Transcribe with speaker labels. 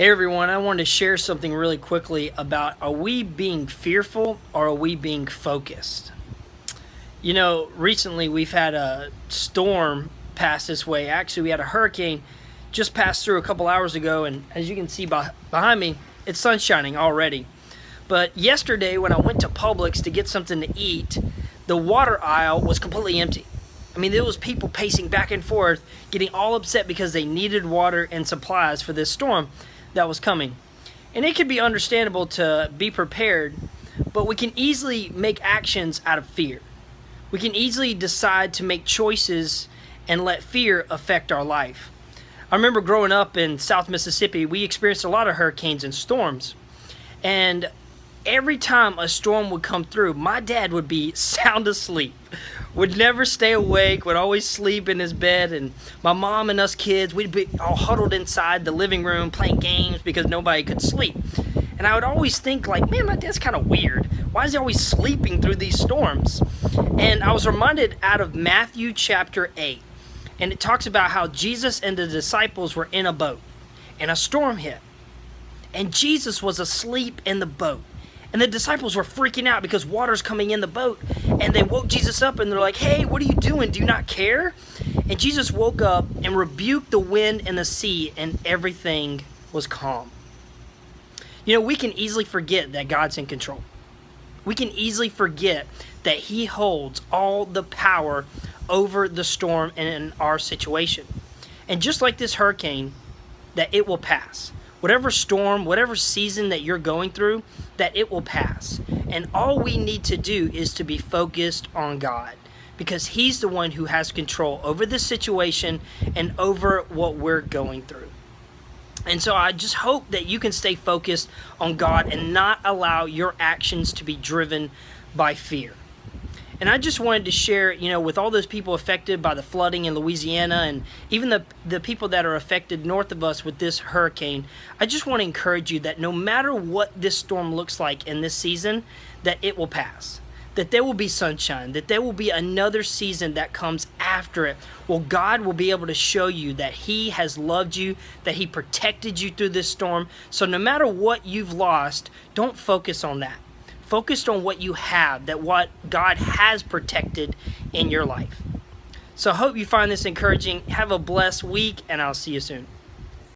Speaker 1: Hey everyone, I wanted to share something really quickly about, are we being fearful or are we being focused? Recently we've had a storm pass this way. Actually, we had a hurricane just pass through a couple hours ago, and as you can see behind me, it's sun shining already. But yesterday when I went to Publix to get something to eat, the water aisle was completely empty. I mean, there was people pacing back and forth, getting all upset because they needed water and supplies for this storm that was coming. And it could be understandable to be prepared, but we can easily make actions out of fear. We can easily decide to make choices and let fear affect our life. I remember growing up in South Mississippi, we experienced a lot of hurricanes and storms. And every time a storm would come through, my dad would be sound asleep, would never stay awake, would always sleep in his bed. And my mom and us kids, we'd be all huddled inside the living room playing games because nobody could sleep. And I would always think, like, man, my dad's kind of weird. Why is he always sleeping through these storms? And I was reminded out of Matthew chapter 8. And it talks about how Jesus and the disciples were in a boat and a storm hit. And Jesus was asleep in the boat. And the disciples were freaking out because water's coming in the boat. And they woke Jesus up and they're like, hey, what are you doing? Do you not care? And Jesus woke up and rebuked the wind and the sea, and everything was calm. We can easily forget that God's in control. We can easily forget that He holds all the power over the storm and in our situation. And just like this hurricane, that it will pass. Whatever storm, whatever season that you're going through, that it will pass. And all we need to do is to be focused on God, because He's the one who has control over this situation and over what we're going through. And so I just hope that you can stay focused on God and not allow your actions to be driven by fear. And I just wanted to share, with all those people affected by the flooding in Louisiana, and even the people that are affected north of us with this hurricane, I just want to encourage you that no matter what this storm looks like in this season, that it will pass. That there will be sunshine, that there will be another season that comes after it. Well, God will be able to show you that He has loved you, that He protected you through this storm. So no matter what you've lost, don't focus on that. Focus on what you have, that what God has protected in your life. So I hope you find this encouraging. Have a blessed week, and I'll see you soon.